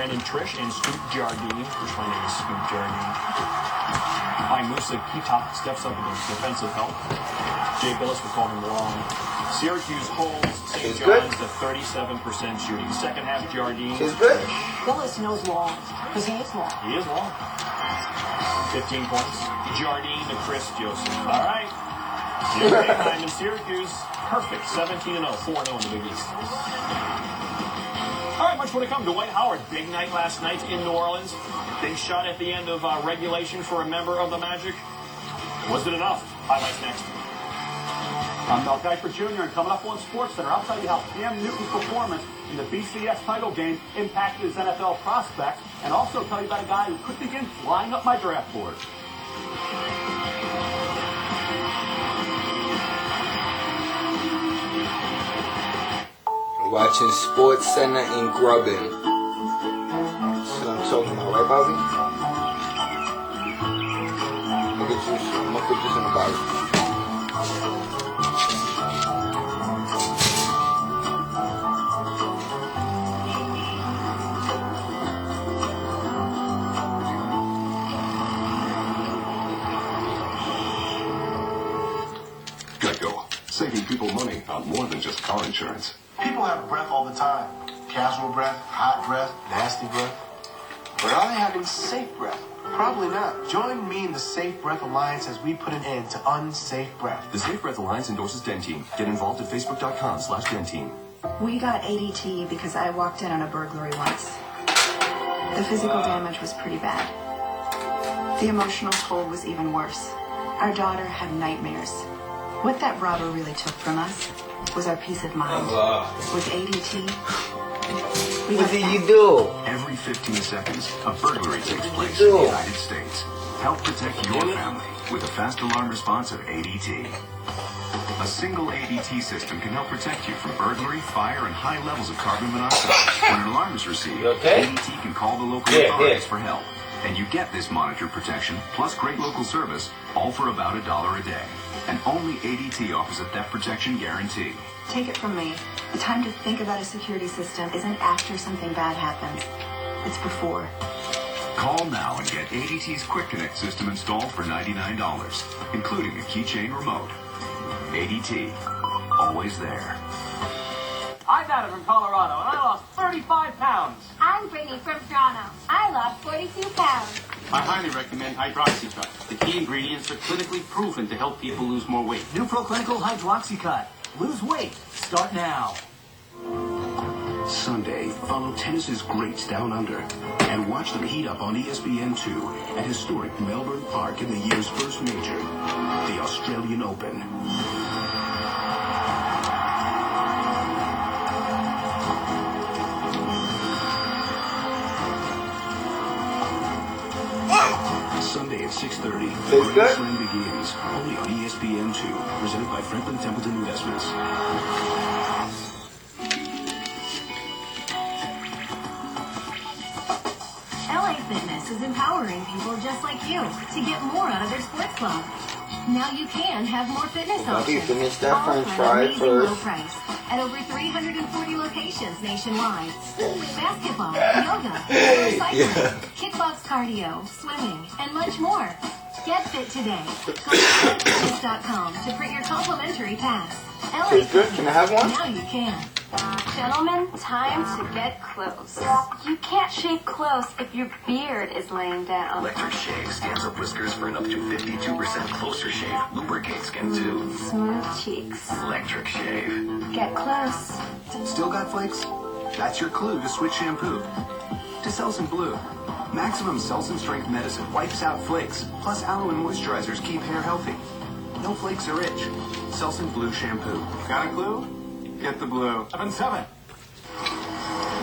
Ryan and Trish and Scoop Jardine. Which my name is Scoop Jardine. Musa Kitop steps up against defensive help. Jay Billis would call him long. Syracuse holds St. John's to 37% shooting. Second half, Jardine. She's good. Billis knows long, because he is long. He is long. 15 points. Jardine to Chris Joseph. All right. Jim Boeheim in Syracuse. Perfect. 17-0. 4-0 in the Big East. All right, much more to come. Dwight Howard, big night last night in New Orleans. Big shot at the end of regulation for a member of the Magic. Was it enough? Highlights next. I'm Mel Kiper Jr. and coming up on SportsCenter, I'll tell you how Cam Newton's performance in the BCS title game impacted his NFL prospects, and also tell you about a guy who could begin flying up my draft board. Watching SportsCenter in Grubbing. That's what I'm talking about, right, Bobby? I'm gonna put this in the bottle. Saving people money on more than just car insurance. People have breath all the time. Casual breath, hot breath, nasty breath. But are they having safe breath? Probably not. Join me in the Safe Breath Alliance as we put an end to unsafe breath. The Safe Breath Alliance endorses Dentyne. Get involved at facebook.com/Dentyne. We got ADT because I walked in on a burglary once. The physical damage was pretty bad. The emotional toll was even worse. Our daughter had nightmares. What that robber really took from us was our peace of mind. With ADT, what did you do? Every 15 seconds, a burglary takes place in the United States. Help protect your family with a fast alarm response of ADT. A single ADT system can help protect you from burglary, fire, and high levels of carbon monoxide. When an alarm is received, ADT can call the local authorities for help. And you get this monitored protection, plus great local service, all for about $1 a day. And only ADT offers a theft protection guarantee. take it from me, the time to think about a security system isn't after something bad happens. It's before. Call now and get ADT's Quick Connect system installed for $99, including a keychain remote. ADT, always there. I'm Adam from Colorado, and I lost 35 pounds. I'm Brittany from Toronto. I lost 42 pounds. I highly recommend Hydroxycut. The key ingredients are clinically proven to help people lose more weight. New Proclinical Hydroxycut. Lose weight. Start now. Sunday, follow tennis's greats down under and watch them heat up on ESPN2 at historic Melbourne Park in the year's first major, the Australian Open. Sunday at 6:30, the Grand Slam begins, only on ESPN2, presented by Franklin Templeton Investments. LA Fitness is empowering people just like you to get more out of their sports club. Now you can have more fitness options. Finish that all French for fry an amazing low first. price at over 340 locations nationwide. Basketball, yoga, cycling, kickbox cardio, swimming, and much more. Get fit today. Go to LAFitness.com to print your complimentary pass. LA Tastes good? Can I have one? Now you can. Gentlemen, time to get close. You can't shave close if your beard is laying down. Electric Shave stands up whiskers for an up to 52% closer shave. Lubricates skin too. Smooth cheeks. Electric Shave. Get close. Still got flakes? That's your clue to switch shampoo. To Selsun Blue. Maximum Selsun strength medicine wipes out flakes. Plus aloe and moisturizers keep hair healthy. No flakes or itch. Selsun Blue shampoo. Got a clue? Get the blue. 7-7.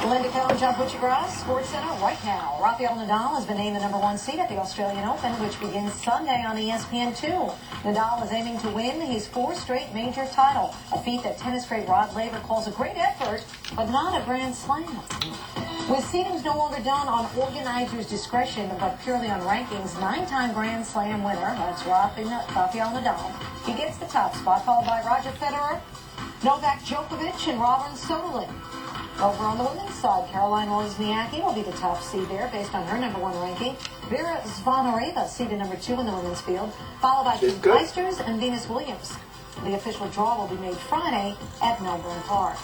Linda Cohen, John Butchergrass, Sports Center right now. Rafael Nadal has been named the #1 seed at the Australian Open, which begins Sunday on ESPN2. Nadal is aiming to win his 4th straight major title, a feat that tennis great Rod Laver calls a great effort, but not a grand slam. With seedings no longer done on organizers' discretion, but purely on rankings, 9-time Grand Slam winner, that's Rafael Nadal. He gets the top spot, followed by Roger Federer, Novak Djokovic, and Robin Soderling. Over on the women's side, Caroline Wozniacki will be the top seed there based on her #1 ranking. Vera Zvonareva seeded #2 in the women's field, followed by Kim Clijsters and Venus Williams. The official draw will be made Friday at Melbourne Park.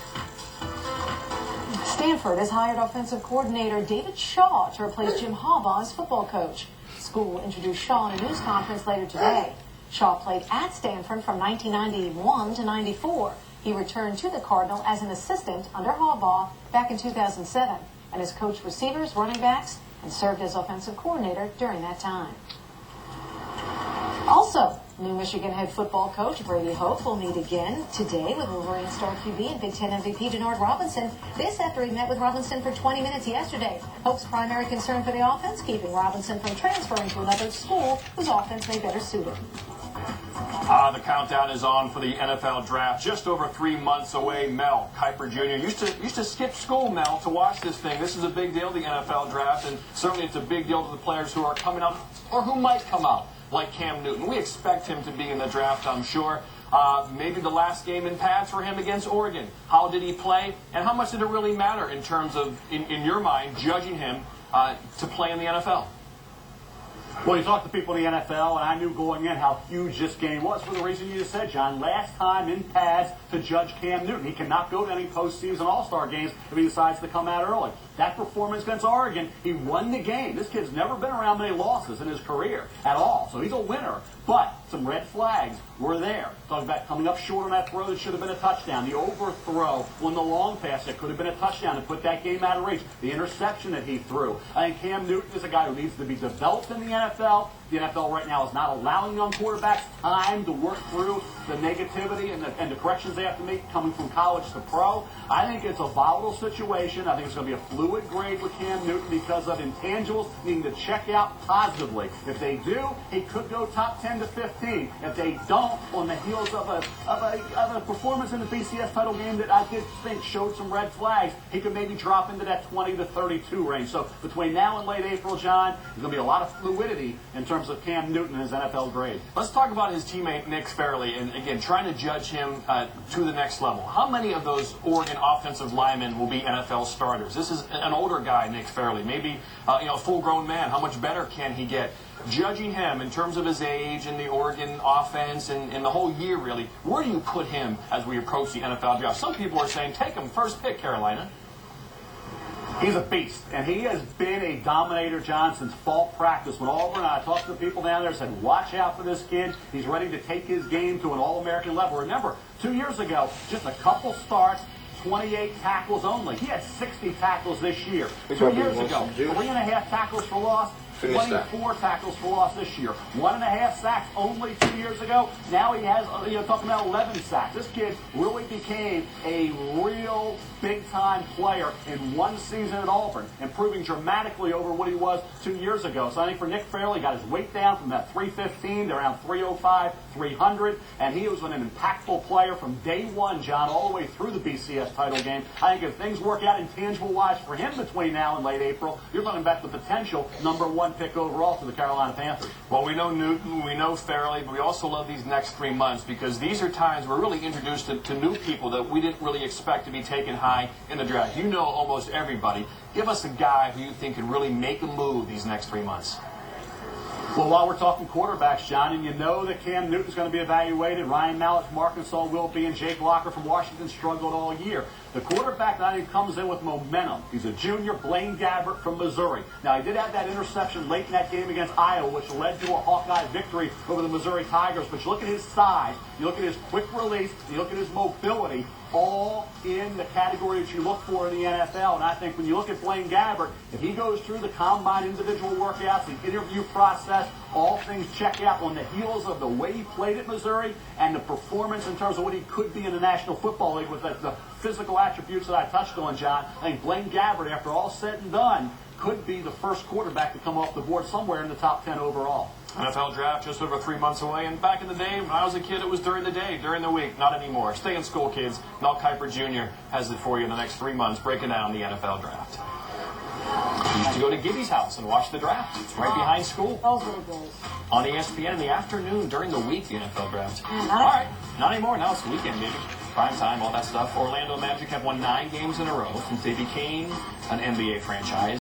Stanford has hired offensive coordinator David Shaw to replace Jim Harbaugh as football coach. School will introduce Shaw in a news conference later today. Shaw played at Stanford from 1991 to 94. He returned to the Cardinal as an assistant under Harbaugh back in 2007 and has coached receivers, running backs, and served as offensive coordinator during that time. Also, new Michigan head football coach Brady Hoke will meet again today with Wolverine star QB and Big Ten MVP Denard Robinson. This after he met with Robinson for 20 minutes yesterday. Hoke's primary concern for the offense, keeping Robinson from transferring to another school whose offense may better suit him. The countdown is on for the NFL draft. Just over 3 months away. Mel Kiper Jr. used to skip school, Mel, to watch this thing. This is a big deal, the NFL draft, and certainly it's a big deal to the players who are coming out or who might come out, like Cam Newton. We expect him to be in the draft, I'm sure. Maybe the last game in pads for him against Oregon. How did he play? And how much did it really matter in terms of, in your mind, judging him to play in the NFL? Well, you talk to people in the NFL, and I knew going in how huge this game was for the reason you just said, John. Last time in pads to judge Cam Newton. He cannot go to any postseason All-Star games if he decides to come out early. That performance against Oregon, he won the game. This kid's never been around many losses in his career at all, so he's a winner. But some red flags were there. Talking about coming up short on that throw that should have been a touchdown. The overthrow on the long pass that could have been a touchdown to put that game out of reach. The interception that he threw. I think Cam Newton is a guy who needs to be developed in the NFL. The NFL right now is not allowing young quarterbacks time to work through the negativity and the corrections they have to make coming from college to pro. I think it's a volatile situation. I think it's going to be a fluid grade with Cam Newton because of intangibles needing to check out positively. If they do, he could go top 10 to 15. If they don't, on the heels of a performance in the BCS title game that I did think showed some red flags, he could maybe drop into that 20 to 32 range. So between now and late April, John, there's going to be a lot of fluidity in terms of Cam Newton and his NFL grade. Let's talk about his teammate Nick Fairley, and again, trying to judge him to the next level. How many of those Oregon offensive linemen will be NFL starters? This is an older guy, Nick Fairley, maybe a full-grown man. How much better can he get? Judging him in terms of his age and the Oregon offense and the whole year, really, where do you put him as we approach the NFL draft? Some people are saying, take him first pick, Carolina. He's a beast, and he has been a dominator, John, since fall practice. When Auburn, I talked to the people down there, said, watch out for this kid. He's ready to take his game to an All-American level. Remember, 2 years ago, just a couple starts, 28 tackles only. He had 60 tackles this year. 2 years ago, 3.5 tackles for loss. 24 tackles for loss this year. 1.5 sacks only 2 years ago. Now he has, talking about 11 sacks. This kid really became a real big-time player in one season at Auburn, improving dramatically over what he was 2 years ago. So I think for Nick Fairley, got his weight down from that 315 to around 305, 300, and he was an impactful player from day one, John, all the way through the BCS title game. I think if things work out intangible-wise for him between now and late April, you're talking about the potential #1 pick overall for the Carolina Panthers. Well, we know Newton, we know Fairley, but we also love these next 3 months because these are times we're really introduced to new people that we didn't really expect to be taken high in the draft. You know almost everybody. Give us a guy who you think could really make a move these next 3 months. Well, while we're talking quarterbacks, John, and you know that Cam Newton's going to be evaluated, Ryan Mallett from Arkansas will be, and Jake Locker from Washington struggled all year. The quarterback, I think, comes in with momentum. He's a junior, Blaine Gabbert from Missouri. Now, he did have that interception late in that game against Iowa, which led to a Hawkeye victory over the Missouri Tigers. But you look at his size, you look at his quick release, you look at his mobility, all in the category that you look for in the NFL. And I think when you look at Blaine Gabbert, if he goes through the combine individual workouts, the interview process, all things check out on the heels of the way he played at Missouri and the performance in terms of what he could be in the National Football League with the physical attributes that I touched on, John. I think Blaine Gabbert, after all said and done, could be the first quarterback to come off the board somewhere in the top 10 overall. NFL draft just over 3 months away, and back in the day, when I was a kid, it was during the day, during the week. Not anymore. Stay in school, kids. Mel Kiper Jr. has it for you in the next 3 months, breaking down the NFL draft. You used to go to Gibby's house and watch the draft. It's right behind school. Those little days. On ESPN in the afternoon during the week, the NFL draft. All right. Not anymore. Now it's the weekend, baby. prime time, all that stuff. Orlando Magic have won 9 games in a row since they became an NBA franchise.